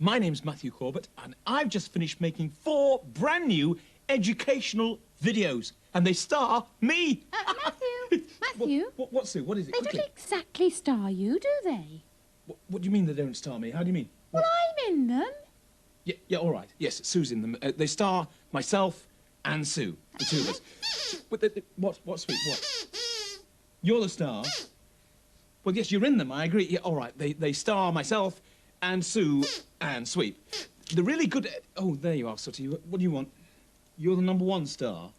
My name's Matthew Corbett, and I've just finished making 4 brand new educational videos, and they star me. Matthew? What, Sue? What is it? They Quickly. don't exactly star you, do they? What do you mean they don't star me? How do you mean? Well, I'm in them. Yeah, all right. Yes, Sue's in them. They star myself and Sue, the two of us. What, Sweet? What? You're the star? Well, yes, you're in them, I agree. Yeah, all right. They star myself and Sue and Sweet. The really good... Oh, there you are, Sooty. What do you want? You're the #1 star?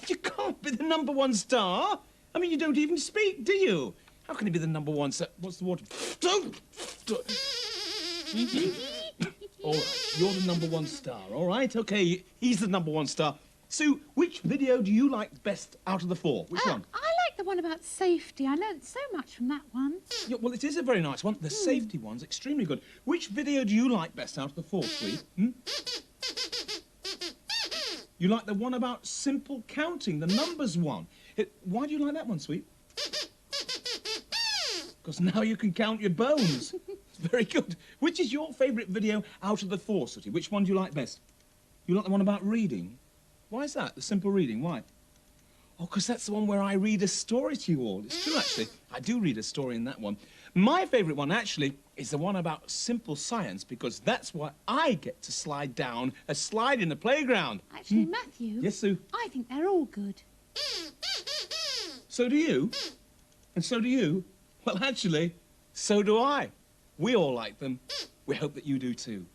You can't be the #1 star. I mean, you don't even speak, do you? How can you be the #1 star? What's the water? Don't! All right, you're the #1 star, all right? OK, he's the #1 star. Sue, which video do you like best out of the 4? Which one? I like the one about safety. I learnt so much from that one. Yeah, well, it is a very nice one. The safety one's extremely good. Which video do you like best out of the 4, Sweet? You like the one about simple counting, the numbers one. Why do you like that one, Sweet? Because now you can count your bones. It's very good. Which is your favourite video out of the 4, Sooty? Which one do you like best? You like the one about reading? Why is that? The simple reading, why? Oh, because that's the one where I read a story to you all. It's true, actually. I do read a story in that one. My favourite one, actually, is the one about simple science, because that's why I get to slide down a slide in the playground. Actually, Matthew... Yes, Sue? I think they're all good. So do you? And so do you? Well, actually, so do I. We all like them. We hope that you do too.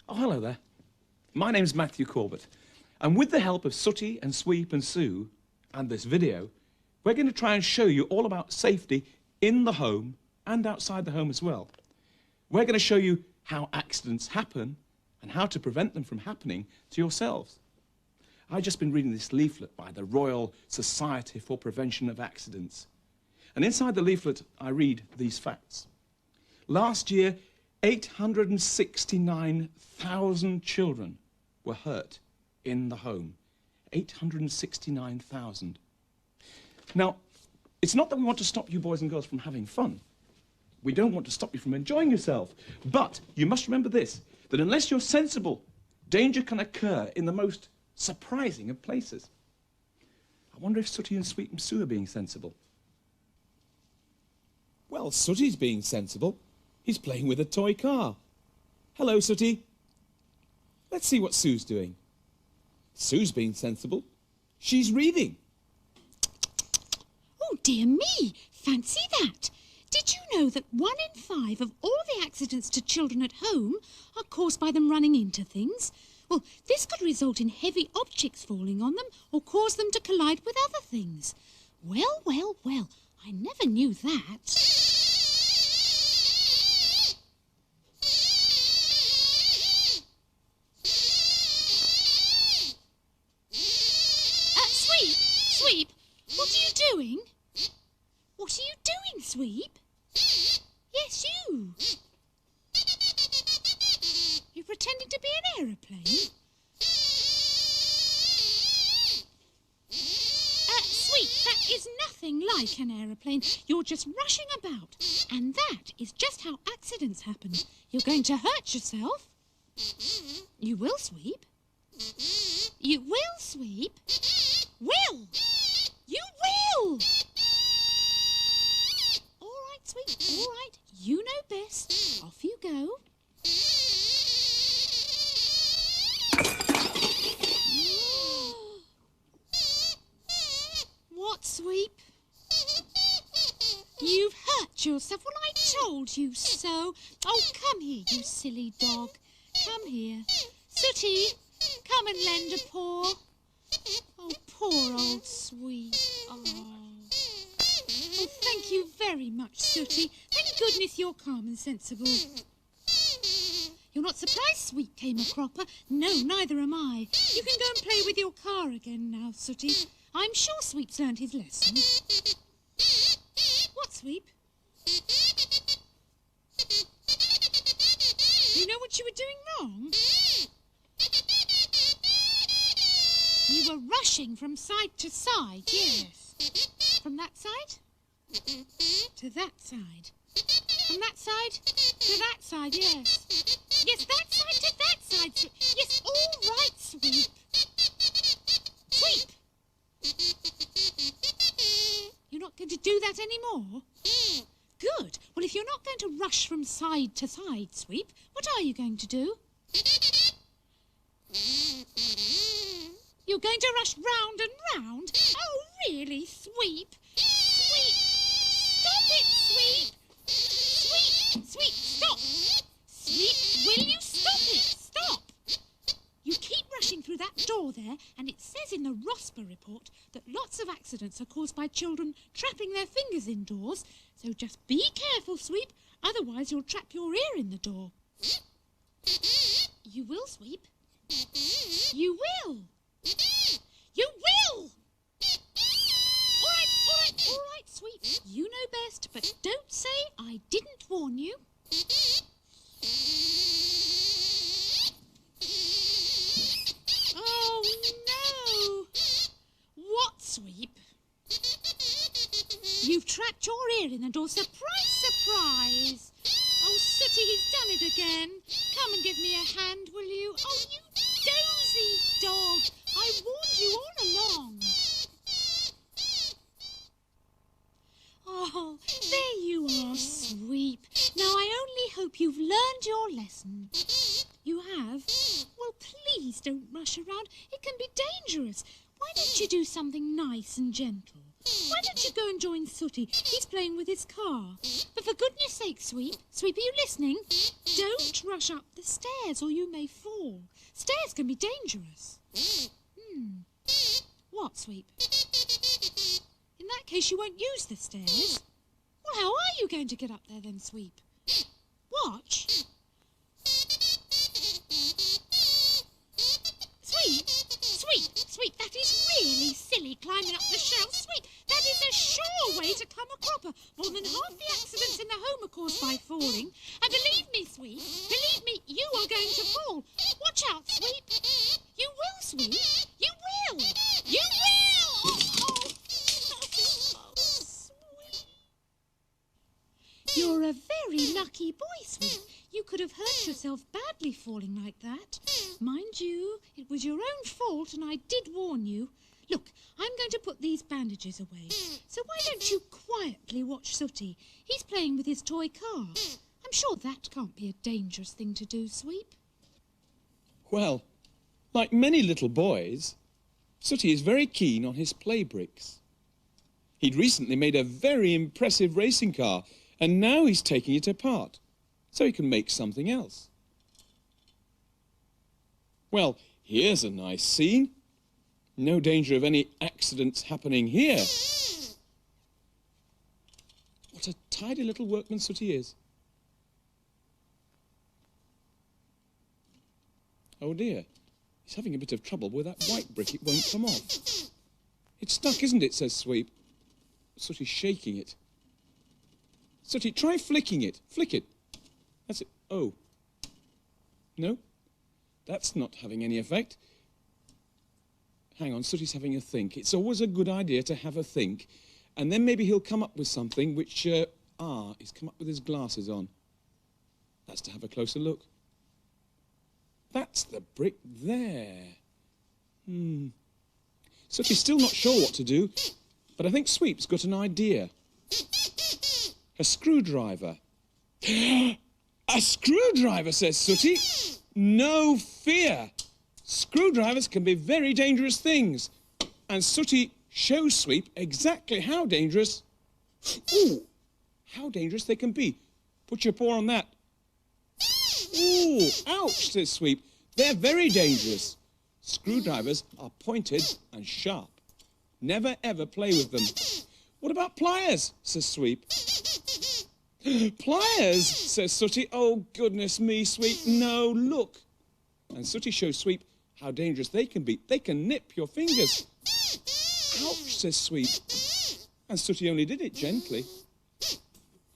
Hello there. My name's Matthew Corbett, and with the help of Sooty and Sweep and Sue and this video, we're going to try and show you all about safety in the home and outside the home as well. We're going to show you how accidents happen and how to prevent them from happening to yourselves. I've just been reading this leaflet by the Royal Society for Prevention of Accidents, and inside the leaflet I read these facts. Last year, 869,000 children were hurt in the home. 869,000. Now, it's not that we want to stop you boys and girls from having fun. We don't want to stop you from enjoying yourself. But you must remember this, that unless you're sensible, danger can occur in the most surprising of places. I wonder if Sooty and Sweet and Sue are being sensible. Well, Sooty's being sensible. He's playing with a toy car. Hello, Sooty. Let's see what Sue's doing. Sue's being sensible. She's reading. Oh, dear me. Fancy that. Did you know that 1 in 5 of all the accidents to children at home are caused by them running into things? Well, this could result in heavy objects falling on them or cause them to collide with other things. Well, well, well, I never knew that. Sweep, what are you doing? What are you doing, Sweep? Yes, you. You're pretending to be an aeroplane? Sweep, that is nothing like an aeroplane. You're just rushing about. And that is just how accidents happen. You're going to hurt yourself. You will, Sweep. You will, Sweep. Will! You will! All right, Sweep, all right. You know best. Off you go. What, Sweep? You've hurt yourself. Well, I told you so. Oh, come here, you silly dog. Come here. Sooty, come and lend a paw. Oh, poor old Sweep. Oh, thank you very much, Sooty. Thank goodness you're calm and sensible. You're not surprised Sweep came a cropper? No, neither am I. You can go and play with your car again now, Sooty. I'm sure Sweep's learned his lesson. What, Sweep? You know what you were doing wrong? You were rushing from side to side, yes. From that side to that side. From that side to that side, yes. Yes, that side to that side. Yes, all right, Sweep. Sweep! You're not going to do that anymore? Good. Well, if you're not going to rush from side to side, Sweep, what are you going to do? You're going to rush round and round? Oh, really, Sweep? Sweep! Stop it, Sweep! Sweep! Sweep, stop! Sweep, will you stop it? Stop! You keep rushing through that door there, and it says in the ROSPA report that lots of accidents are caused by children trapping their fingers indoors, so just be careful, Sweep, otherwise you'll trap your ear in the door. You will, Sweep. You will. You will! All right, Sweep. You know best, but don't say I didn't warn you. Oh, no! What, Sweep? You've trapped your ear in the door. Surprise, surprise! Oh, Sooty, he's done it again. Come and give me a hand, will you? Oh, you dozy dog! I warned you all along. Oh, there you are, Sweep. Now, I only hope you've learned your lesson. You have? Well, please don't rush around. It can be dangerous. Why don't you do something nice and gentle? Why don't you go and join Sooty? He's playing with his car. But for goodness sake, Sweep, are you listening? Don't rush up the stairs or you may fall. Stairs can be dangerous. What, Sweep? In that case, you won't use the stairs. Well, how are you going to get up there then, Sweep? Watch. Sweep, that is really silly, climbing up the shelf. Sweep, that is a sure way to come a cropper. More than half the accidents in the home are caused by falling. And believe me, Sweep, you are going to fall. Watch out, Sweep. You will, Sweep. You will. You will. Oh, Sweep. You're a very lucky boy, Sweep. You could have hurt yourself badly falling like that. Mind you, it was your own fault and I did warn you. Look, I'm going to put these bandages away. So why don't you quietly watch Sooty? He's playing with his toy car. I'm sure that can't be a dangerous thing to do, Sweep. Well, like many little boys, Sooty is very keen on his play bricks. He'd recently made a very impressive racing car, and now he's taking it apart, so he can make something else. Well, here's a nice scene. No danger of any accidents happening here. What a tidy little workman Sooty is. Oh dear, he's having a bit of trouble with that white brick. It won't come off. It's stuck, isn't it, says Sweep. Sooty's shaking it. Sooty, try flicking it. Flick it. That's it. Oh. No, that's not having any effect. Hang on, Sooty's having a think. It's always a good idea to have a think, and then maybe he'll come up with something which, he's come up with his glasses on. That's to have a closer look. That's the brick there. Sooty's still not sure what to do, but I think Sweep's got an idea. A screwdriver. A screwdriver, says Sooty. No fear. Screwdrivers can be very dangerous things. And Sooty shows Sweep exactly how dangerous... Ooh, how dangerous they can be. Put your paw on that. Ooh, ouch, says Sweep. They're very dangerous. Screwdrivers are pointed and sharp. Never, ever play with them. What about pliers, says Sweep. Pliers, says Sooty. Oh, goodness me, Sweep. No, look. And Sooty shows Sweep how dangerous they can be. They can nip your fingers. Ouch, says Sweep. And Sooty only did it gently.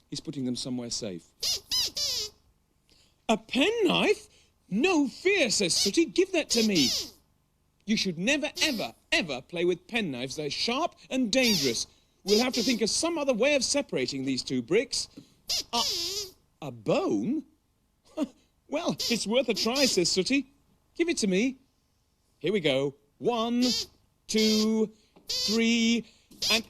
He's putting them somewhere safe. A penknife? No fear, says Sooty. Give that to me. You should never, ever, ever play with penknives. They're sharp and dangerous. We'll have to think of some other way of separating these two bricks. A bone? Well, it's worth a try, says Sooty. Give it to me. Here we go. 1, 2, 3, and...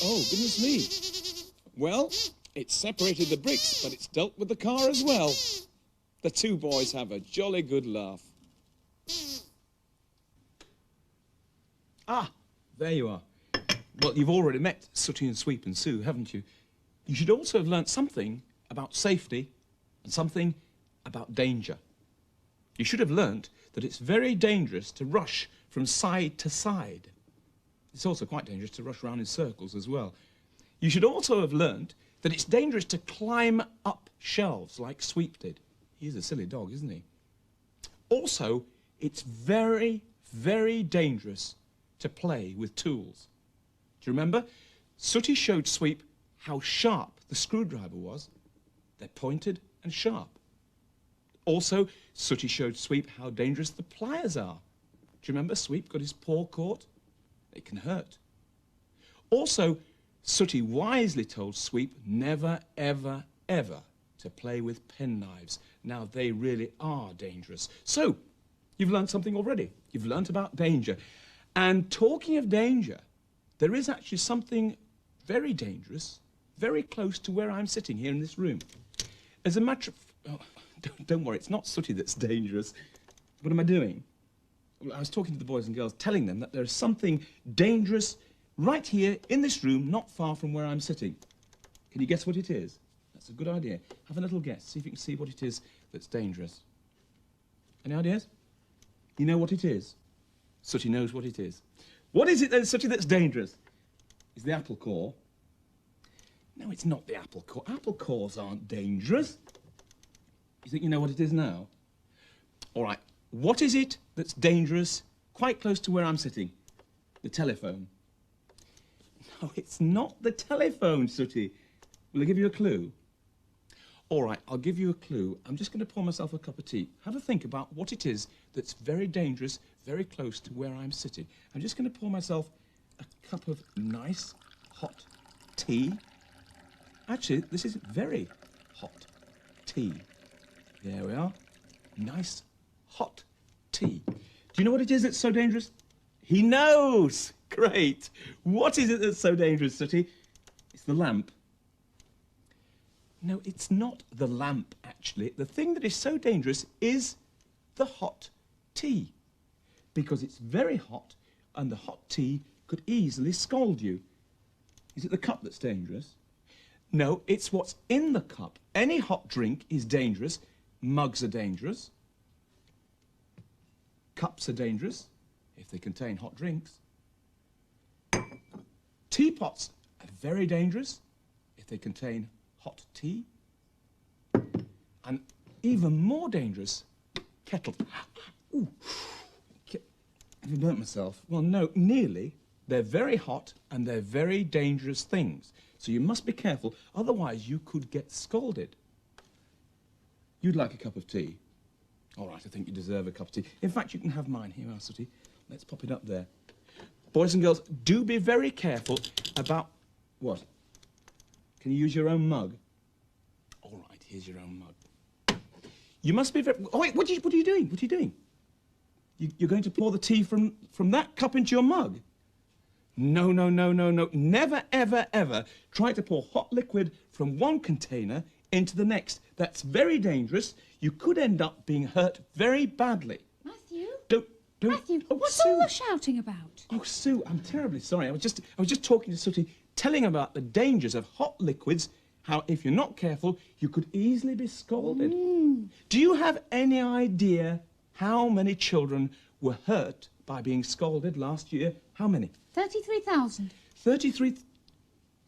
Oh, goodness me. Well, it's separated the bricks, but it's dealt with the car as well. The two boys have a jolly good laugh. Ah, there you are. Well, you've already met Sooty and Sweep and Sue, haven't you? You should also have learnt something about safety and something about danger. You should have learnt that it's very dangerous to rush from side to side. It's also quite dangerous to rush around in circles as well. You should also have learnt that it's dangerous to climb up shelves like Sweep did. He's a silly dog, isn't he? Also, it's very, very dangerous to play with tools. Do you remember? Sooty showed Sweep how sharp the screwdriver was. They're pointed and sharp. Also, Sooty showed Sweep how dangerous the pliers are. Do you remember? Sweep got his paw caught. It can hurt. Also, Sooty wisely told Sweep never, ever, ever to play with penknives. Now, they really are dangerous. So, you've learned something already. You've learnt about danger. And talking of danger, there is actually something very dangerous, very close to where I'm sitting here in this room. As a matter of... Oh, don't worry, it's not Sooty that's dangerous. What am I doing? Well, I was talking to the boys and girls, telling them that there's something dangerous right here in this room, not far from where I'm sitting. Can you guess what it is? That's a good idea. Have a little guess. See if you can see what it is that's dangerous. Any ideas? You know what it is? Sooty knows what it is. What is it then, Sooty, that's dangerous? Is the apple core? No, it's not the apple core. Apple cores aren't dangerous. You think you know what it is now? All right. What is it that's dangerous quite close to where I'm sitting? The telephone. No, it's not the telephone, Sooty. Will I give you a clue? All right, I'll give you a clue. I'm just going to pour myself a cup of tea. Have a think about what it is that's very dangerous, very close to where I'm sitting. I'm just going to pour myself a cup of nice, hot tea. Actually, this is very hot tea. There we are. Nice, hot tea. Do you know what it is that's so dangerous? He knows! Great. What is it that's so dangerous, Sooty? It's the lamp. No, it's not the lamp, actually. The thing that is so dangerous is the hot tea. Because it's very hot, and the hot tea could easily scald you. Is it the cup that's dangerous? No, it's what's in the cup. Any hot drink is dangerous. Mugs are dangerous. Cups are dangerous if they contain hot drinks. Teapots are very dangerous if they contain hot tea. And even more dangerous, kettles. Ooh, have I burnt myself? Well, no, nearly. They're very hot and they're very dangerous things. So you must be careful, otherwise you could get scalded. You'd like a cup of tea? All right, I think you deserve a cup of tea. In fact, you can have mine. Here, Sooty. Let's pop it up there. Boys and girls, do be very careful about... What? Can you use your own mug? All right, here's your own mug. You must be very... Oh, wait, what are you doing? What are you doing? You're going to pour the tea from that cup into your mug? No, no, no, no, no. Never, ever, ever try to pour hot liquid from one container into the next. That's very dangerous. You could end up being hurt very badly. Matthew? Don't... Matthew, oh, what's Sue. all the shouting about? Oh, Sue, I'm terribly sorry. I was just talking to Sooty, telling him about the dangers of hot liquids, how if you're not careful, you could easily be scalded. Do you have any idea how many children were hurt by being scalded last year? How many? 33,000. 33...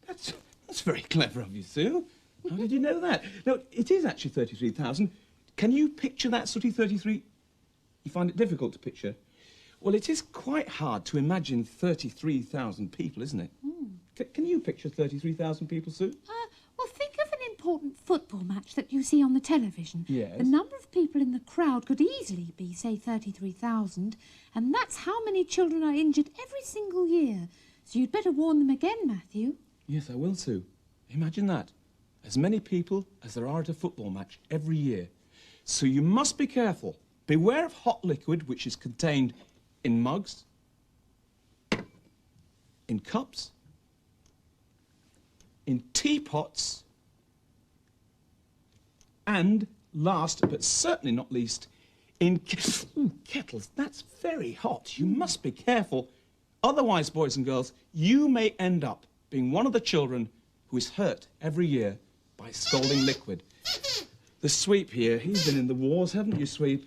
That's very clever of you, Sue. How did you know that? No, it is actually 33,000. Can you picture that, Sooty, 33? You find it difficult to picture? Well, it is quite hard to imagine 33,000 people, isn't it? Can you picture 33,000 people, Sue? Well, think of an important football match that you see on the television. Yes. The number of people in the crowd could easily be, say, 33,000, and that's how many children are injured every single year. So you'd better warn them again, Matthew. Yes, I will, Sue. Imagine that. As many people as there are at a football match every year. So you must be careful. Beware of hot liquid, which is contained in mugs, in cups, in teapots, and last but certainly not least, in kettles. That's very hot. You must be careful. Otherwise, boys and girls, you may end up being one of the children who is hurt every year by scalding liquid. The Sweep here, he's been in the wars, haven't you, Sweep?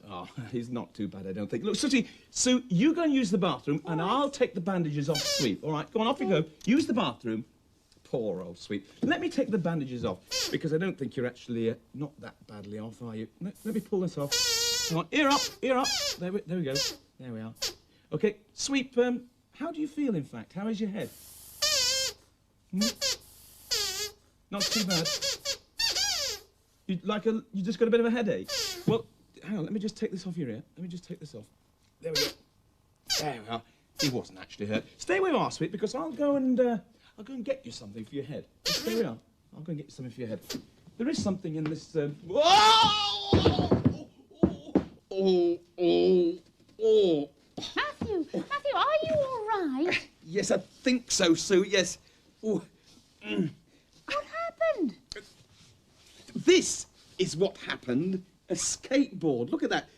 Oh, he's not too bad, I don't think. Look, Sooty, Sue, you go and use the bathroom, and I'll take the bandages off Sweep. All right, go on, off you go. Use the bathroom. Poor old Sweep. Let me take the bandages off, because I don't think you're actually not that badly off, are you? Let me pull this off. Come on, ear up, ear up. There we go. There we are. OK, Sweep, how do you feel, in fact? How is your head? Not too bad. You just got a bit of a headache? Well, hang on, let me just take this off your ear. Let me just take this off. There we go. There we are. He wasn't actually hurt. Stay where you are, Sweet, because I'll go and get you something for your head. Just stay where you are. I'll go and get you something for your head. There is something in this. Matthew, are you all right? Yes, I think so, Sue. Yes. What happened? This is what happened. A skateboard. Look at that.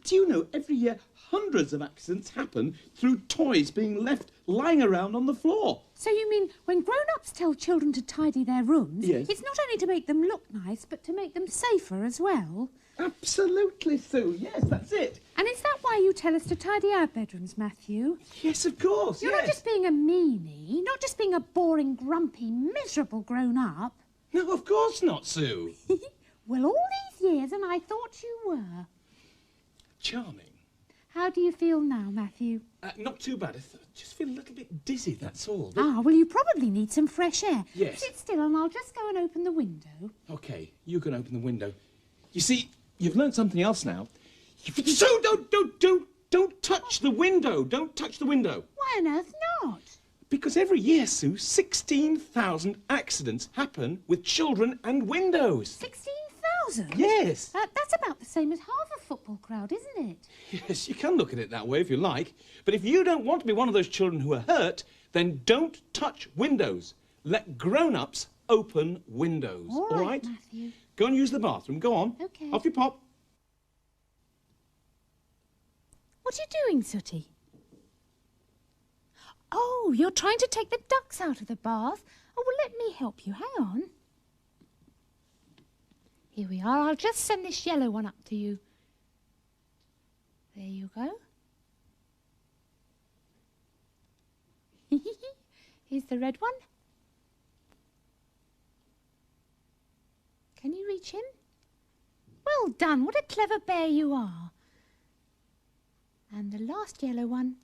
Do you know every year hundreds of accidents happen through toys being left lying around on the floor? So you mean when grown-ups tell children to tidy their rooms, yes, it's not only to make them look nice, but to make them safer as well? Absolutely, Sue. Yes, that's it. And is that why you tell us to tidy our bedrooms, Matthew? Yes, of course, You're not just being a meanie, not just being a boring, grumpy, miserable grown-up. No, of course not, Sue. Well, all these years, and I thought you were. Charming. How do you feel now, Matthew? Not too bad. I just feel a little bit dizzy, that's all. Well, you probably need some fresh air. Yes. Sit still and I'll just go and open the window. OK, you can open the window. You see, you've learned something else now. Sue, don't touch the window. Don't touch the window. Why on earth not? Because every year, Sue, 16,000 accidents happen with children and windows. 16,000? Yes. That's about the same as half a football crowd, isn't it? Yes, you can look at it that way if you like. But if you don't want to be one of those children who are hurt, then don't touch windows. Let grown-ups open windows. All right, Matthew. Go and use the bathroom. Go on. OK. Off you pop. What are you doing, Sooty? Oh, you're trying to take the ducks out of the bath. Oh, well, let me help you. Hang on. Here we are. I'll just send this yellow one up to you. There you go. Here's the red one. Can you reach him? Well done. What a clever bear you are. And the last yellow one.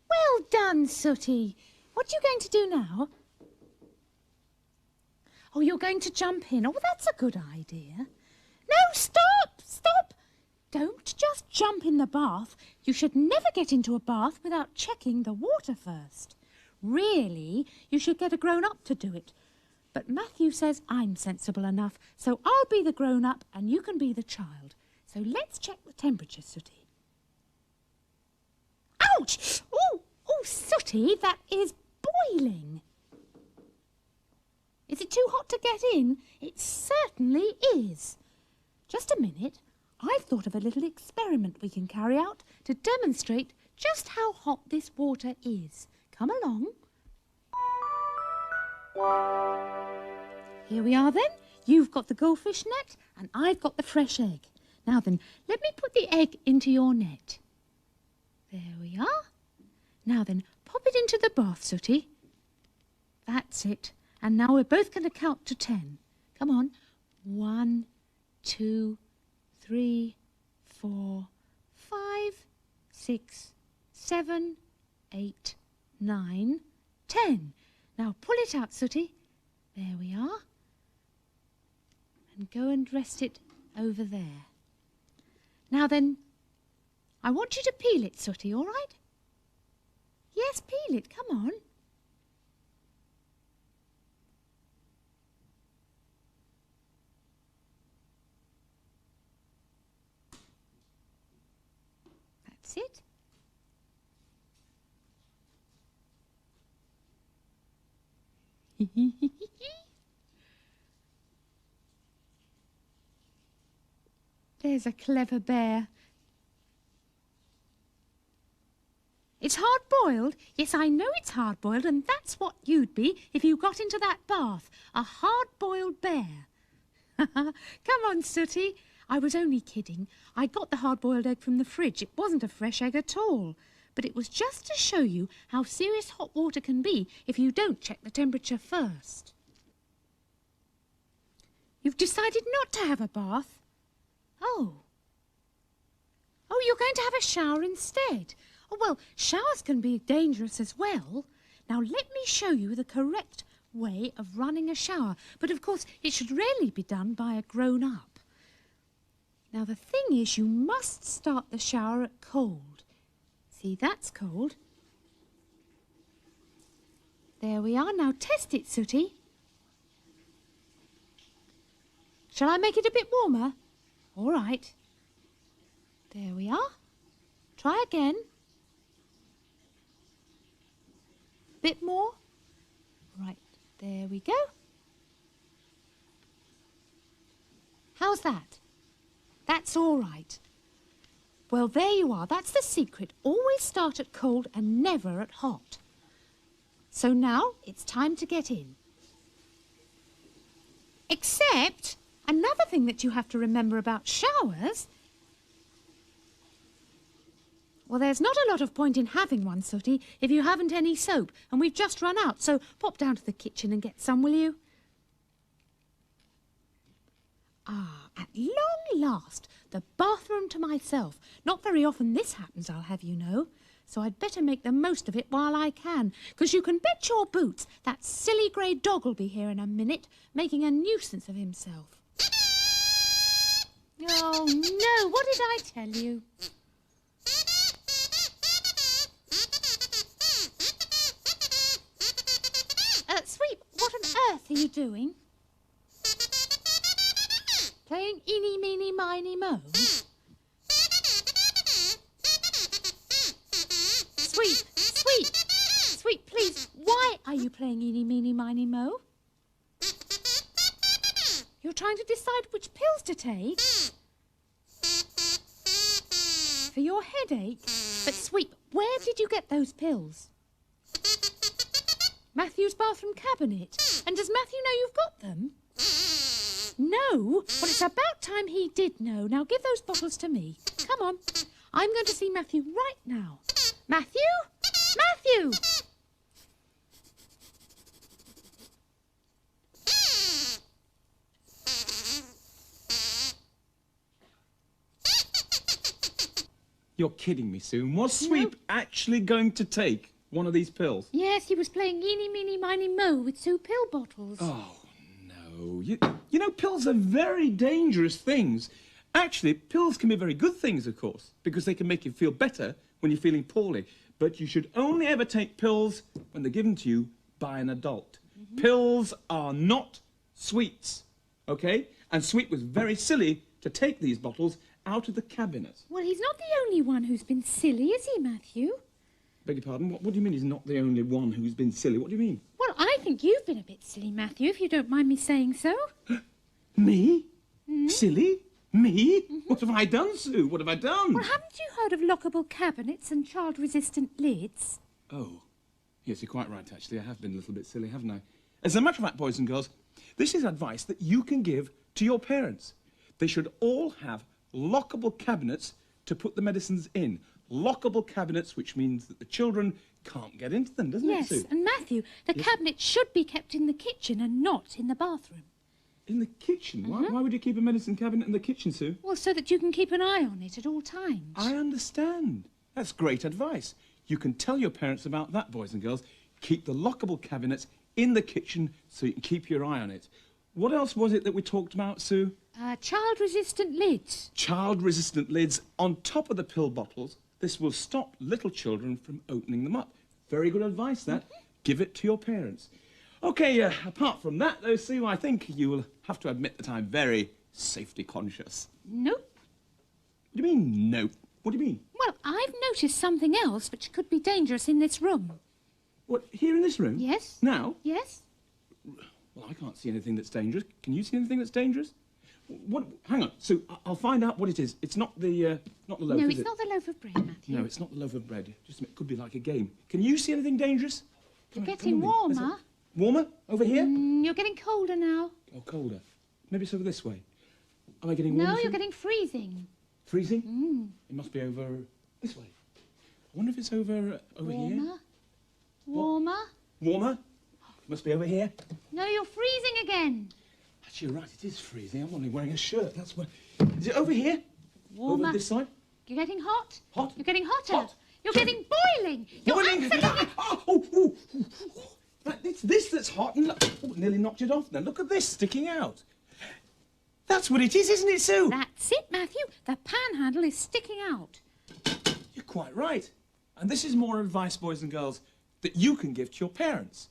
Well done, Sooty. What are you going to do now? Oh, you're going to jump in. Oh, that's a good idea. No, stop! Stop! Don't just jump in the bath. You should never get into a bath without checking the water first. Really, you should get a grown-up to do it. But Matthew says I'm sensible enough, so I'll be the grown-up and you can be the child. So let's check the temperature, Sooty. Ouch! Oh, Sooty, that is boiling. Is it too hot to get in? It certainly is. Just a minute. I've thought of a little experiment we can carry out to demonstrate just how hot this water is. Come along. Here we are then. You've got the goldfish net and I've got the fresh egg. Now then, let me put the egg into your net. There we are. Now then, pop pop it into the bath, Sooty. That's it. And now we're both going to count to 10. Come on. 1, 2, 3, 4, 5, 6, 7, 8, 9, 10. Now pull it out, Sooty. There we are. And go and rest it over there. Now then, I want you to peel it, Sooty, all right? Yes, peel it, come on. That's it. There's a clever bear. It's hard-boiled. Yes, I know it's hard-boiled, and that's what you'd be if you got into that bath. A hard-boiled bear. Come on, Sooty. I was only kidding. I got the hard-boiled egg from the fridge. It wasn't a fresh egg at all. But it was just to show you how serious hot water can be if you don't check the temperature first. You've decided not to have a bath? Oh. Oh, you're going to have a shower instead. Oh, well, showers can be dangerous as well. Now, let me show you the correct way of running a shower. But, of course, it should rarely be done by a grown-up. Now, the thing is, you must start the shower at cold. See, that's cold. There we are. Now, test it, Sooty. Shall I make it a bit warmer? All right. There we are. Try again. Bit more. Right, there we go. How's that? That's all right. Well, there you are. That's the secret. Always start at cold and never at hot. So now it's time to get in. Except another thing that you have to remember about showers. Well, there's not a lot of point in having one, Sooty, if you haven't any soap, and we've just run out, so pop down to the kitchen and get some, will you? Ah, at long last, the bathroom to myself. Not very often this happens, I'll have you know, so I'd better make the most of it while I can, 'cause you can bet your boots that silly grey dog will be here in a minute, making a nuisance of himself. Oh, no, what did I tell you? Sweep, what on earth are you doing? Playing eeny, meeny, miny, moe? Sweep, Sweep, Sweep, please, why are you playing eeny, meeny, miny, moe? You're trying to decide which pills to take? For your headache? But Sweep, where did you get those pills? Matthew's bathroom cabinet. And does Matthew know you've got them? No? Well, it's about time he did know. Now give those bottles to me. Come on. I'm going to see Matthew right now. Matthew? Matthew! You're kidding me, Sue. Was Sweep actually going to take one of these pills? Yes, he was playing eeny, meeny, miny, moe with 2 pill bottles. Oh, no. You know, pills are very dangerous things. Actually, pills can be very good things, of course, because they can make you feel better when you're feeling poorly. But you should only ever take pills when they're given to you by an adult. Pills are not sweets, OK? And Sweep was very silly to take these bottles out of the cabinet. Well, he's not the only one who's been silly, is he, Matthew? Beg your pardon? What do you mean he's not the only one who's been silly? What do you mean? Well, I think you've been a bit silly, Matthew, if you don't mind me saying so. Me? Silly? Me? What have I done, Sue? What have I done? Well, haven't you heard of lockable cabinets and child-resistant lids? Oh, yes, you're quite right, actually. I have been a little bit silly, haven't I? As a matter of fact, boys and girls, this is advice that you can give to your parents. They should all have lockable cabinets to put the medicines in. Lockable cabinets, which means that the children can't get into them, doesn't it, Yes, Sue? and Matthew, the cabinet should be kept in the kitchen and not in the bathroom. In the kitchen? Why would you keep a medicine cabinet in the kitchen, Sue? Well, so that you can keep an eye on it at all times. I understand. That's great advice. You can tell your parents about that, boys and girls. Keep the lockable cabinets in the kitchen so you can keep your eye on it. What else was it that we talked about, Sue? Child-resistant lids. Child-resistant lids on top of the pill bottles. This will stop little children from opening them up. Very good advice, that. Give it to your parents. OK, apart from that, though, Sue, I think you will have to admit that I'm very safety conscious. Nope. What do you mean, no? What do you mean? Well, I've noticed something else which could be dangerous in this room. What, here in this room? Yes. Now? Yes. Well, I can't see anything that's dangerous. Can you see anything that's dangerous? What? Hang on, Sue. I'll find out what it is. It's not the loaf, No, is it's it? not the loaf of bread, Matthew. No, it's not the loaf of bread. Just it could be like a game. Can you see anything dangerous? You're Come on, getting come on, then. warmer. Warmer? Over here? You're getting colder now. Oh, colder. Maybe it's over this way. Am I getting warmer? No, Sue? you're getting freezing. Freezing? It must be over this way. I wonder if it's over here. Warmer. Warmer. Warmer? It must be over here. No, you're freezing again. Actually, you're right. It is freezing. I'm only wearing a shirt. That's why. Is it over here? Warmer. Over this side? You're getting hot. Hot? You're getting hotter. Hot. You're getting boiling. You're Boiling. absolutely... It's this that's hot and look, nearly knocked it off. Now look at this sticking out. That's what it is, isn't it, Sue? That's it, Matthew. The pan handle is sticking out. You're quite right. And this is more advice, boys and girls, that you can give to your parents.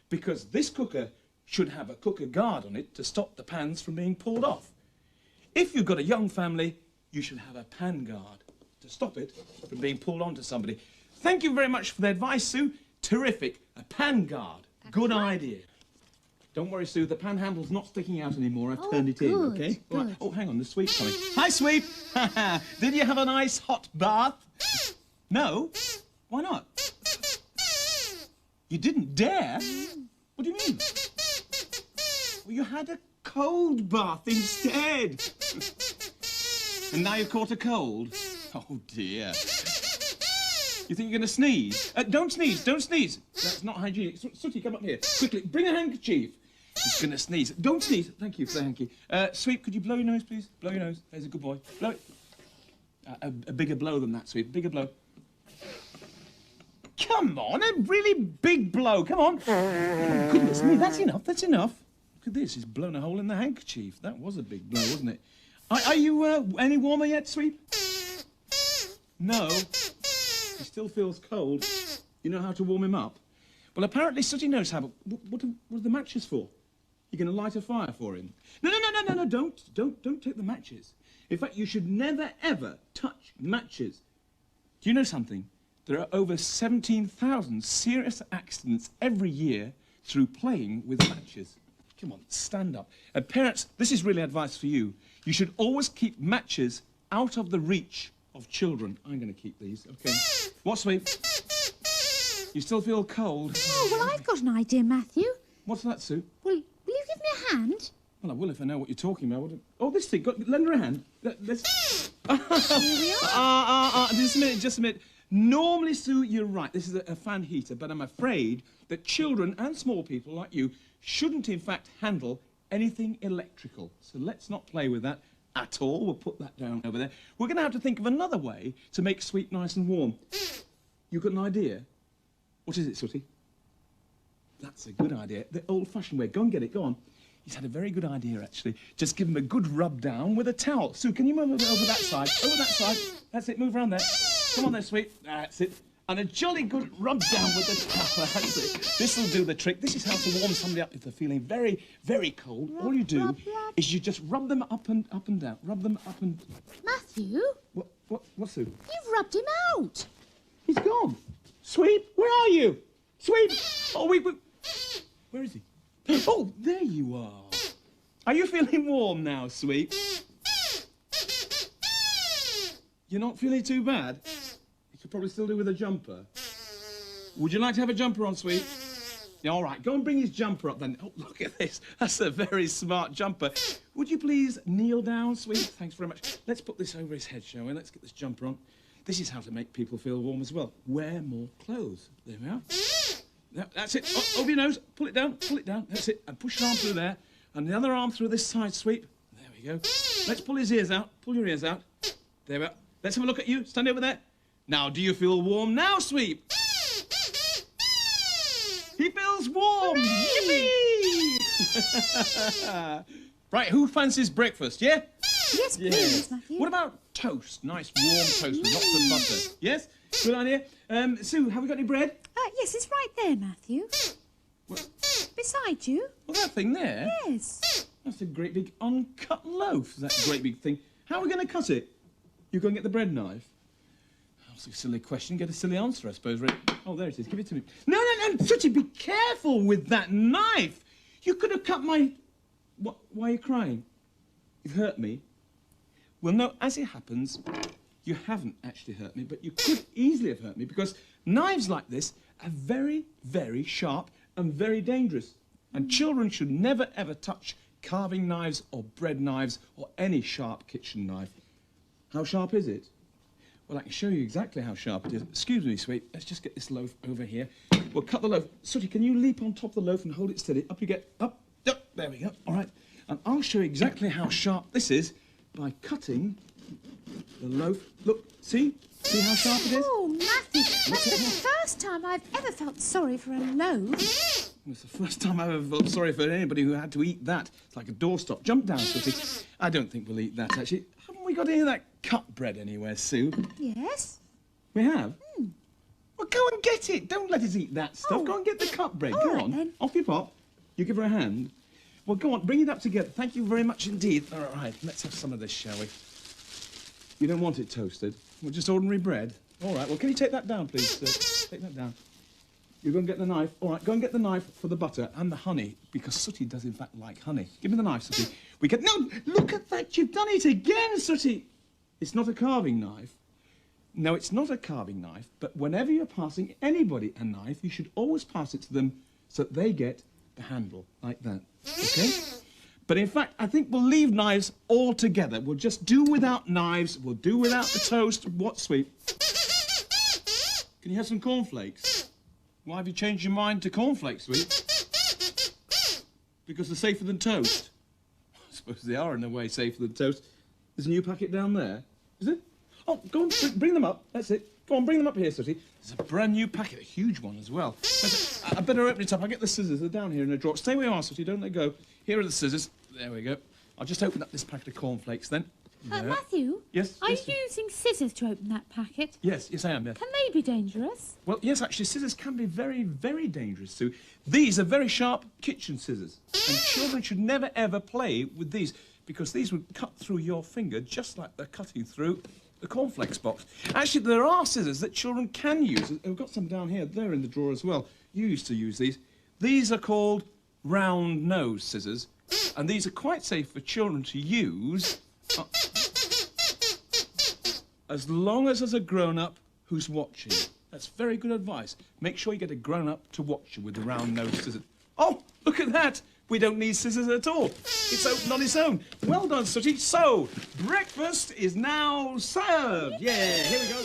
Because this cooker should have a cooker guard on it to stop the pans from being pulled off. If you've got a young family, you should have a pan guard to stop it from being pulled onto somebody. Thank you very much for the advice, Sue. Terrific. A pan guard. Good idea. Don't worry, Sue. The pan handle's not sticking out anymore. I've turned it in, good, OK? good. Right. Oh, hang on. There's Sweep coming. Hi, Sweep. Did you have a nice hot bath? No? Why not? You didn't dare? What do you mean? Well, you had a cold bath instead. And now you've caught a cold? Oh, dear. You think you're going to sneeze? Don't sneeze, don't sneeze. That's not hygienic. Sooty, come up here. Quickly, bring a handkerchief. He's going to sneeze. Don't sneeze. Thank you for the hanky. Sweep, could you blow your nose, please? Blow your nose. There's a good boy. Blow it. A bigger blow than that, Sweep. Bigger blow. Come on, a really big blow. Come on. Oh, goodness me, that's enough. That's enough. Look at this. He's blown a hole in the handkerchief. That was a big blow, wasn't it? Are you any warmer yet, Sweep? No. He still feels cold. You know how to warm him up? Well, apparently Sooty knows how, but what are the matches for? You're going to light a fire for him? No, don't take the matches. In fact, you should never, ever touch matches. Do you know something? There are over 17,000 serious accidents every year through playing with matches. Come on, stand up. Parents, this is really advice for you. You should always keep matches out of the reach of children. I'm going to keep these, OK? What, Sweep? You still feel cold? Oh, well, I've got an idea, Matthew. What's that, Sue? Will you give me a hand? Well, I will if I know what you're talking about. Oh, this thing. Lend her a hand. This. Here we are. Just a minute. Normally, Sue, you're right. This is a fan heater, but I'm afraid that children and small people like you shouldn't, in fact, handle anything electrical. So let's not play with that at all. We'll put that down over there. We're going to have to think of another way to make Sweep nice and warm. You got an idea? What is it, Sooty? That's a good idea. The old-fashioned way. Go and get it. Go on. He's had a very good idea, actually. Just give him a good rub down with a towel. Sue, can you move over that side? Over that side. That's it. Move around there. Come on there, Sweep. That's it. And a jolly good rub down with the towel. That's it. This will do the trick. This is how to warm somebody up if they're feeling very, very cold. All you do is you just rub them up and down. Rub them up and... Matthew, What, Sue? you've rubbed him out. He's gone. Sweep, where are you? Sweep. Oh, where is he? Oh, there you are. Are you feeling warm now, Sweep? You're not feeling too bad? You could probably still do with a jumper. Would you like to have a jumper on, Sweep? Yeah, all right, go and bring his jumper up then. Oh, look at this. That's a very smart jumper. Would you please kneel down, Sweep? Thanks very much. Let's put this over his head, shall we? Let's get this jumper on. this is how to make people feel warm as well. Wear more clothes. There we are. That's it. Over your nose. Pull it down. Pull it down. That's it. And push your arm through there. And the other arm through this side sweep. There we go. Let's pull his ears out. Pull your ears out. There we are. Let's have a look at you. Stand over there. Now, do you feel warm now, Sweep? He feels warm. Yippee! Right, who fancies breakfast, yeah? Yes, please, Matthew. What about toast? Nice warm toast with lots of butter. Yes? Good idea. Sue, have we got any bread? Yes, it's right there, Matthew. What? Beside you. Well, that thing there? Yes. That's a great big uncut loaf, that great big thing. How are we going to cut it? You go and get the bread knife? That's a silly question. Get a silly answer, I suppose. Right? Oh, there it is. Give it to me. No, Sooty, be careful with that knife. You could have cut my... What? Why are you crying? You've hurt me. Well, no, as it happens, you haven't actually hurt me, but you could easily have hurt me because knives like this are very, very sharp and very dangerous. And children should never, ever touch carving knives or bread knives or any sharp kitchen knife. How sharp is it? Well, I can show you exactly how sharp it is. Excuse me, Sweet. Let's just get this loaf over here. We'll cut the loaf. Sooty, can you leap on top of the loaf and hold it steady? Up you get. Up. There we go. All right. And I'll show you exactly how sharp this is by cutting the loaf. Look, see? See how sharp it is? Oh, Matthew, that's the first time I've ever felt sorry for a loaf. It's the first time I've ever felt sorry for anybody who had to eat that. It's like a doorstop. Jump down, Sooty. I don't think we'll eat that, actually. Haven't we got any of that cut bread anywhere, Sue? Yes. We have? Well, go and get it. Don't let us eat that stuff. Oh. Go and get the cut bread. All Go right, on. then. Off you pop. You give her a hand. Well, go on. Bring it up together. Thank you very much indeed. All right. Let's have some of this, shall we? You don't want it toasted? Well, just ordinary bread? All right. Well, can you take that down, please? Take that down. You go and get the knife. All right. Go and get the knife for the butter and the honey, because Sooty does, in fact, like honey. Give me the knife, Sooty. We get... No! Look at that. You've done it again, Sooty. It's not a carving knife. No, it's not a carving knife, but whenever you're passing anybody a knife, you should always pass it to them so that they get the handle, like that, okay? But in fact, I think we'll leave knives altogether. We'll just do without knives. We'll do without the toast. What, Sweet? Can you have some cornflakes? Why have you changed your mind to cornflakes, Sweet? Because they're safer than toast. I suppose they are in a way safer than toast. There's a new packet down there. Is it? Oh, go on, bring them up. That's it. Go on, bring them up here, Sooty. There's a brand new packet, a huge one as well. I better open it up. I'll get the scissors. They're down here in a drawer. Stay where you are, Sooty. Don't let go. Here are the scissors. There we go. I'll just open up this packet of cornflakes then. There. Matthew? Yes? Are Yes, you using scissors to open that packet? Yes, I am, yes. Can they be dangerous? Well, yes, actually, scissors can be very, very dangerous, Sue. These are very sharp kitchen scissors. And children should never, ever play with these because these would cut through your finger just like they're cutting through the cornflakes box. Actually, there are scissors that children can use. We've got some down here. They're in the drawer as well. You used to use these. These are called round nose scissors. And these are quite safe for children to use as long as there's a grown-up who's watching. That's very good advice. Make sure you get a grown-up to watch you with the round nose scissors. Oh, look at that. We don't need scissors at all. It's open on its own. Well done, Sooty. So, breakfast is now served. Yeah, here we go.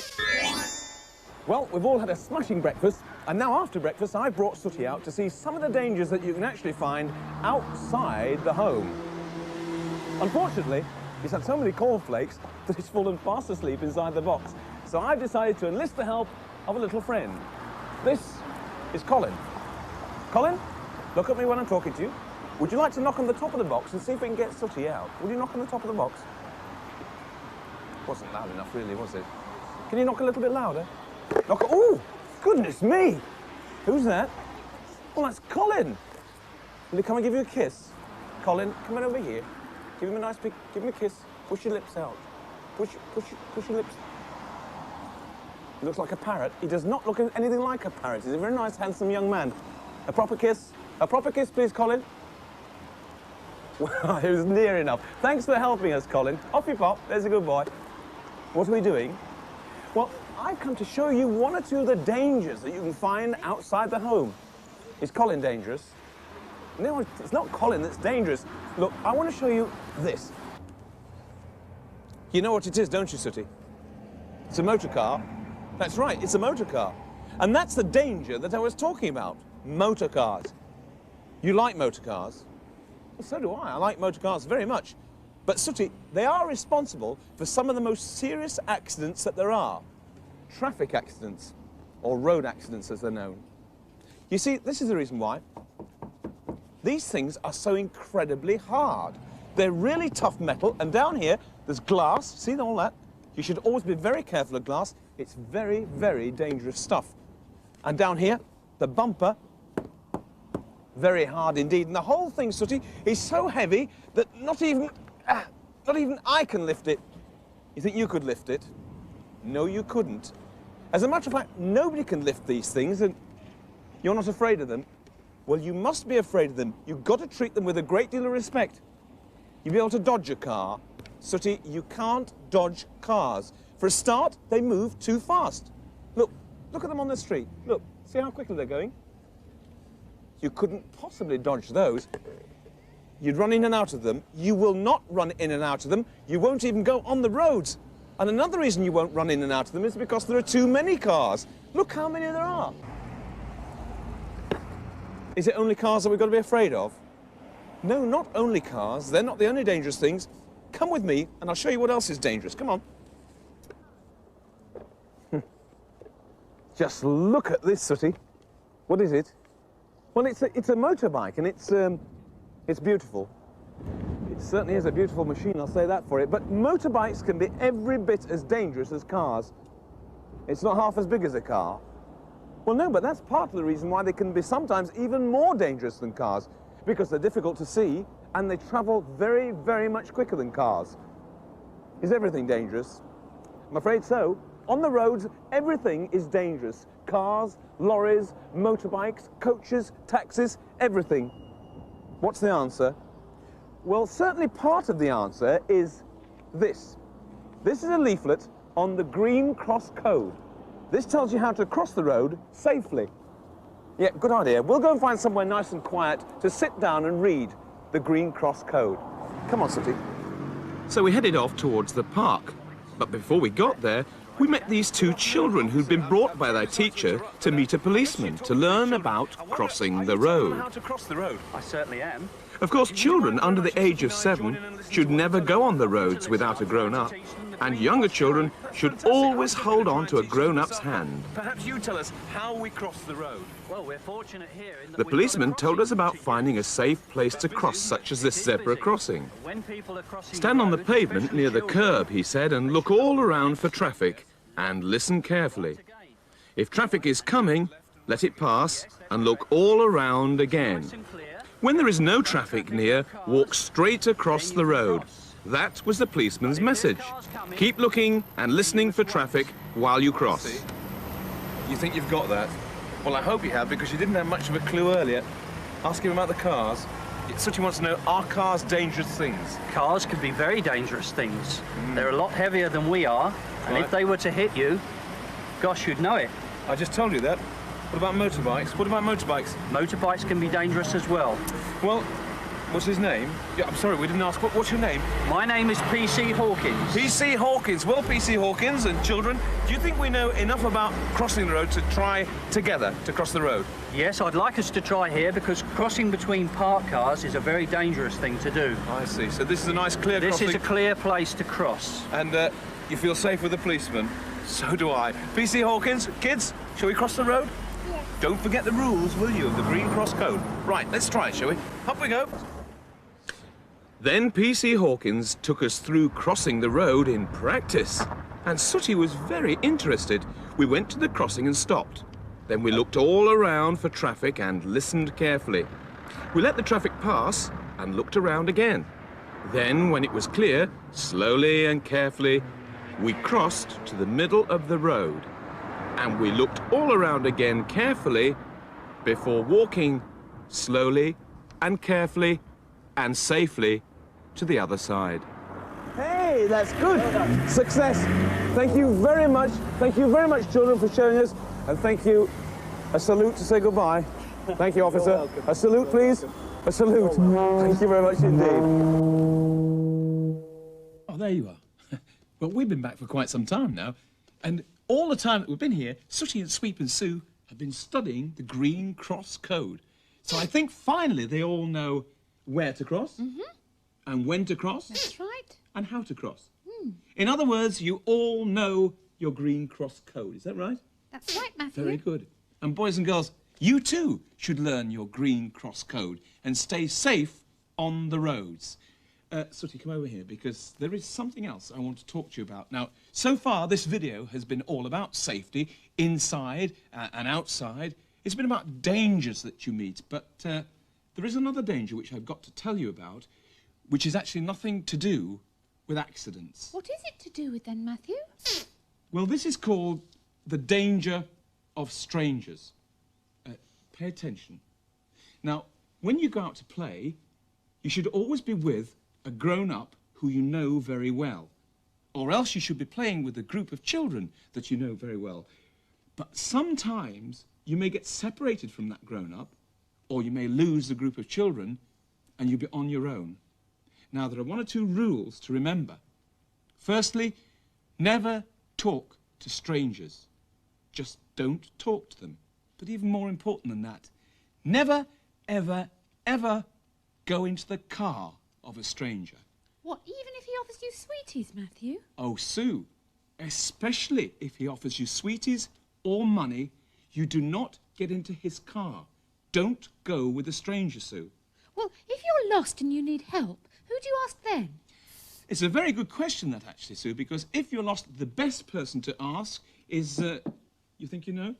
Well, we've all had a smashing breakfast, and now after breakfast, I brought Sooty out to see some of the dangers that you can actually find outside the home. Unfortunately, he's had so many cornflakes that he's fallen fast asleep inside the box. So I've decided to enlist the help of a little friend. This is Colin. Colin, look at me when I'm talking to you. Would you like to knock on the top of the box and see if we can get Sooty out? Would you knock on the top of the box? Wasn't loud enough, really, was it? Can you knock a little bit louder? Knock. Oh, goodness me! Who's that? Well, that's Colin. Will he come and give you a kiss? Colin, come on over here. Give him a nice big, give him a kiss. Push your lips out. Push your lips. He looks like a parrot. He does not look anything like a parrot. He's a very nice, handsome young man. A proper kiss. A proper kiss, please, Colin. Well, it was near enough. Thanks for helping us, Colin. Off you pop. There's a good boy. What are we doing? Well, I've come to show you one or two of the dangers that you can find outside the home. Is Colin dangerous? No, it's not Colin that's dangerous. Look, I want to show you this. You know what it is, don't you, Sooty? It's a motor car. That's right, it's a motor car. And that's the danger that I was talking about. Motor cars. You like motor cars? Well, so do I. I like motor cars very much. But Sooty, they are responsible for some of the most serious accidents that there are. Traffic accidents, or road accidents as they're known. You see, this is the reason why. These things are so incredibly hard. They're really tough metal, and down here, there's glass. See all that? You should always be very careful of glass. It's very, very dangerous stuff. And down here, the bumper, very hard indeed. And the whole thing, Sooty, is so heavy that not even I can lift it. You think you could lift it? No, you couldn't. As a matter of fact, nobody can lift these things, and you're not afraid of them. Well, you must be afraid of them. You've got to treat them with a great deal of respect. You'll be able to dodge a car. Sooty, you can't dodge cars. For a start, they move too fast. Look at them on the street. Look, see how quickly they're going? You couldn't possibly dodge those. You'd run in and out of them. You will not run in and out of them. You won't even go on the roads. And another reason you won't run in and out of them is because there are too many cars. Look how many there are. Is it only cars that we've got to be afraid of? No, not only cars. They're not the only dangerous things. Come with me and I'll show you what else is dangerous. Come on. Just look at this, Sooty. What is it? Well, it's a motorbike, and it's beautiful. It certainly is a beautiful machine, I'll say that for it. But motorbikes can be every bit as dangerous as cars. It's not half as big as a car. Well, no, but that's part of the reason why they can be sometimes even more dangerous than cars, because they're difficult to see, and they travel very, very much quicker than cars. Is everything dangerous? I'm afraid so. On the roads, everything is dangerous. Cars, lorries, motorbikes, coaches, taxis, everything. What's the answer? Well, certainly part of the answer is this. This is a leaflet on the Green Cross Code. This tells you how to cross the road safely. Yeah, good idea. We'll go and find somewhere nice and quiet to sit down and read the Green Cross Code. Come on, Sooty. So we headed off towards the park. But before we got there, we met these two children who'd been brought by their teacher to meet a policeman to learn about crossing the road. How to cross the road? I certainly am. Of course, children under the age of 7 should never go on the roads without a grown-up, and younger children should always hold on to a grown-up's hand. Perhaps you tell us how we cross the road. Well, we're fortunate here in that The we've got a policeman told us crossing about route. finding a safe place to cross, such as this zebra crossing. When people are crossing Stand on the road, pavement especially near the children, curb, he said, and look all around for traffic, and listen carefully. If traffic is coming, let it pass, and look all around again. nice and clear. When there is no traffic near, walk straight across the road. That was the policeman's message. Keep looking and listening for traffic while you cross. See? You think you've got that? Well, I hope you have, because you didn't have much of a clue earlier. Ask him about the cars. Sooty wants to know, are cars dangerous things? Cars can be very dangerous things. They're a lot heavier than we are, and Right. if they were to hit you, gosh, you'd know it. I just told you that. What about motorbikes? What about motorbikes? Motorbikes can be dangerous as well. Well, what's his name? Yeah, I'm sorry, we didn't ask. What's your name? My name is P.C. Hawkins. P.C. Hawkins. Well, P.C. Hawkins and children, do you think we know enough about crossing the road to try together to cross the road? Yes, I'd like us to try here because crossing between parked cars is a very dangerous thing to do. I see. So this is a nice clear This crossing. is a clear place to cross. And you feel safe with the policeman? So do I. P.C. Hawkins, kids, shall we cross the road? Yeah. Don't forget the rules, will you, of the Green Cross Code? Right, let's try it, shall we? Up we go. Then P.C. Hawkins took us through crossing the road in practice. And Sooty was very interested. We went to the crossing and stopped. Then we looked all around for traffic and listened carefully. We let the traffic pass and looked around again. Then, when it was clear, slowly and carefully, we crossed to the middle of the road. And we looked all around again carefully before walking slowly and carefully and safely to the other side. Hey, that's good. Success. Thank you very much. Thank you very much, children, for showing us. And thank you. A salute to say goodbye. Thank you, officer. A salute, please. A salute. Thank you very much indeed. Oh, there you are. Well, we've been back for quite some time now, And all the time that we've been here, Sooty and Sweep and Sue have been studying the Green Cross Code. So I think finally they all know where to cross, and when to cross, That's right. and how to cross. In other words, you all know your Green Cross Code. Is that right? That's right, Matthew. Very good. And boys and girls, you too should learn your Green Cross Code and stay safe on the roads. Sooty, come over here, because there is something else I want to talk to you about. Now, so far, this video has been all about safety, inside and outside. It's been about dangers that you meet, but there is another danger which I've got to tell you about, which is actually nothing to do with accidents. What is it to do with then, Matthew? Well, this is called the danger of strangers. Pay attention. Now, when you go out to play, you should always be with a grown-up who you know very well. Or else you should be playing with a group of children that you know very well. But sometimes you may get separated from that grown-up, or you may lose the group of children, and you'll be on your own. Now, there are one or two rules to remember. Firstly, never talk to strangers. Just don't talk to them. But even more important than that, never, ever, ever go into the car of a stranger. What, even if he offers you sweeties, Matthew? Oh, Sue, especially if he offers you sweeties or money, you do not get into his car. Don't go with a stranger, Sue. Well, if you're lost and you need help, who do you ask then? It's a very good question, that, actually, Sue, because if you're lost, the best person to ask is, you think you know?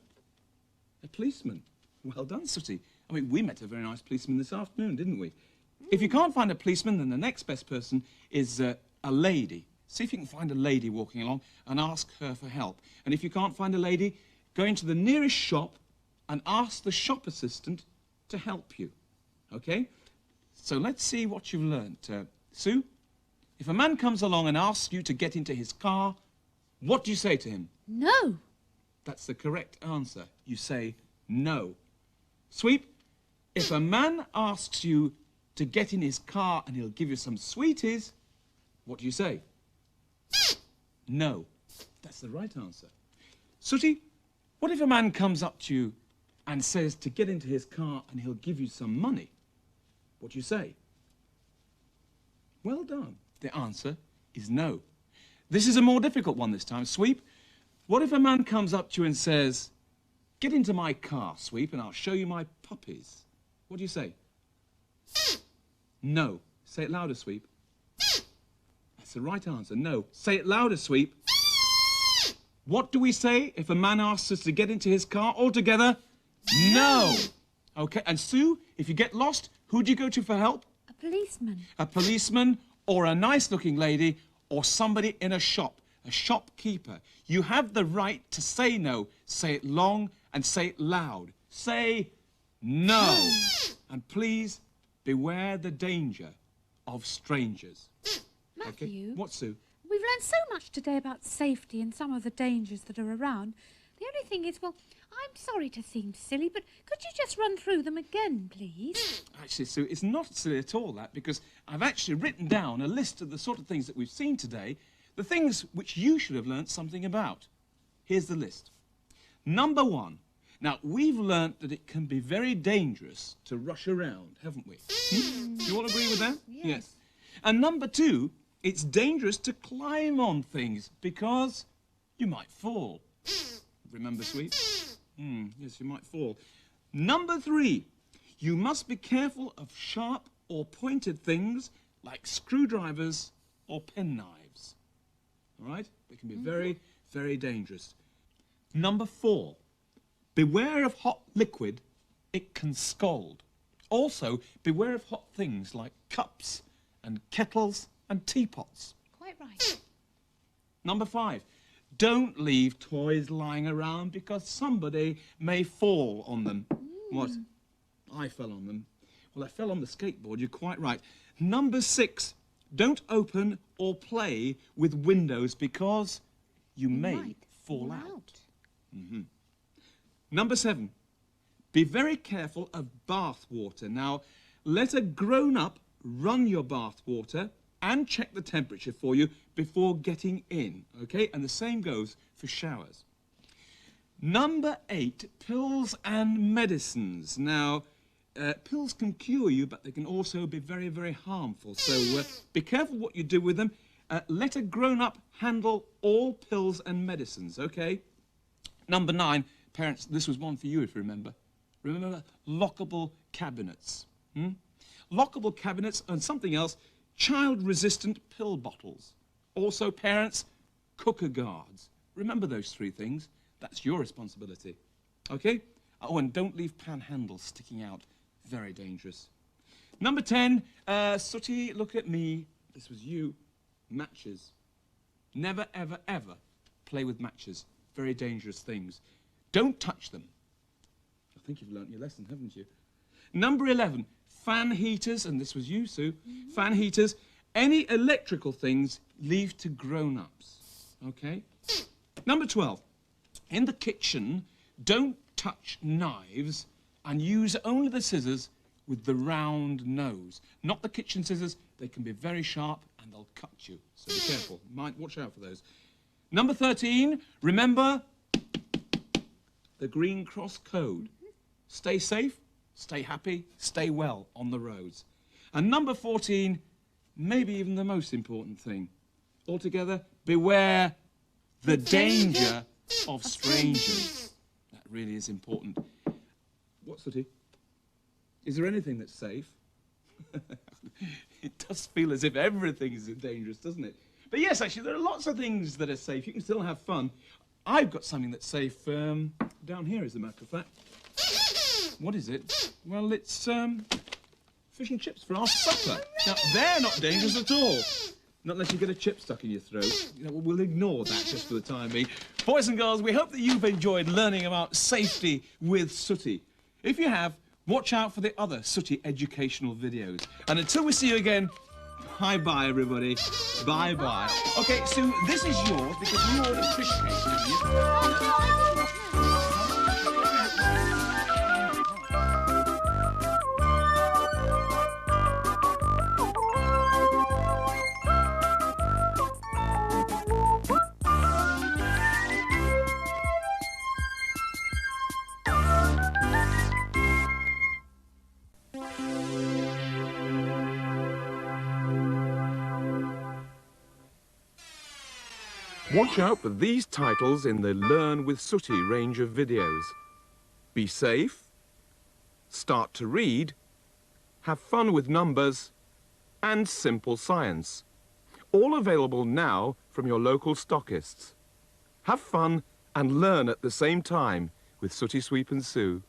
A policeman. Well done, Sooty. I mean, we met a very nice policeman this afternoon, didn't we? If you can't find a policeman, then the next best person is a lady. See if you can find a lady walking along and ask her for help. And if you can't find a lady, go into the nearest shop and ask the shop assistant to help you. Okay? So let's see what you've learnt. Sue, if a man comes along and asks you to get into his car, what do you say to him? No. That's the correct answer. You say no. Sweep, if a man asks you to get in his car and he'll give you some sweeties, what do you say? No. That's the right answer. Sooty, what if a man comes up to you and says to get into his car and he'll give you some money? What do you say? Well done. The answer is no. This is a more difficult one this time. Sweep, what if a man comes up to you and says, get into my car, Sweep, and I'll show you my puppies? What do you say? No. Say it louder, Sweep. That's the right answer. No. Say it louder, Sweep. What do we say if a man asks us to get into his car altogether? No. Okay, and Sue, if you get lost, who do you go to for help? A policeman. A policeman or a nice-looking lady or somebody in a shopkeeper. You have the right to say no. Say it long and say it loud. Say no. And please beware the danger of strangers. Matthew, Okay? What, Sue? we've learned so much today about safety and some of the dangers that are around. The only thing is, well, I'm sorry to seem silly, but could you just run through them again, please? Actually, Sue, it's not silly at all, that, because I've actually written down a list of the sort of things that we've seen today, the things which you should have learnt something about. Here's the list. Number 1. Now, we've learnt that it can be very dangerous to rush around, haven't we? You all agree with that? Yes. And number 2, it's dangerous to climb on things because you might fall. Remember, Sweep? Yes, you might fall. Number 3, you must be careful of sharp or pointed things like screwdrivers or penknives. All right? They can be very, very dangerous. Number 4, beware of hot liquid. It can scald. Also, beware of hot things like cups and kettles and teapots. Quite right. Number 5, don't leave toys lying around because somebody may fall on them. What? I fell on them. Well, I fell on the skateboard, you're quite right. Number 6, don't open or play with windows because you may fall out. Number 7, be very careful of bath water. Now, let a grown-up run your bath water and check the temperature for you before getting in, okay? And the same goes for showers. Number 8, pills and medicines. Now, pills can cure you, but they can also be very, very harmful. So be careful what you do with them. Let a grown-up handle all pills and medicines, okay? Number 9, parents, this was one for you if you remember. Remember, lockable cabinets. Lockable cabinets and something else, child-resistant pill bottles. Also, parents, cooker guards. Remember those 3 things. That's your responsibility, okay? Oh, and don't leave pan handles sticking out. Very dangerous. Number 10, Sooty, look at me. This was you. Matches. Never, ever, ever play with matches. Very dangerous things. Don't touch them. I think you've learnt your lesson, haven't you? Number 11, fan heaters, and this was you, Sue. Fan heaters. Any electrical things, leave to grown-ups, okay? Number 12, in the kitchen, don't touch knives and use only the scissors with the round nose. Not the kitchen scissors, they can be very sharp and they'll cut you. So be careful, watch out for those. Number 13, remember the Green Cross Code. Stay safe, stay happy, stay well on the roads. And number 14, maybe even the most important thing. Altogether, beware the danger of strangers. That really is important. What, Sooty? Is there anything that's safe? It does feel as if everything is dangerous, doesn't it? But yes, actually, there are lots of things that are safe. You can still have fun. I've got something that's safe down here, as a matter of fact. What is it? Well, it's fish and chips for our supper. Now, they're not dangerous at all. Not unless you get a chip stuck in your throat. You know, we'll ignore that just for the time being. Boys and girls, we hope that you've enjoyed learning about safety with Sooty. If you have, watch out for the other Sooty educational videos. And until we see you again, bye-bye, everybody. Bye-bye. OK, Sue, this is yours because you ordered fish cake, didn't you? Watch out for these titles in the Learn with Sooty range of videos. Be safe, start to read, have fun with numbers, and simple science. All available now from your local stockists. Have fun and learn at the same time with Sooty, Sweep and Sue.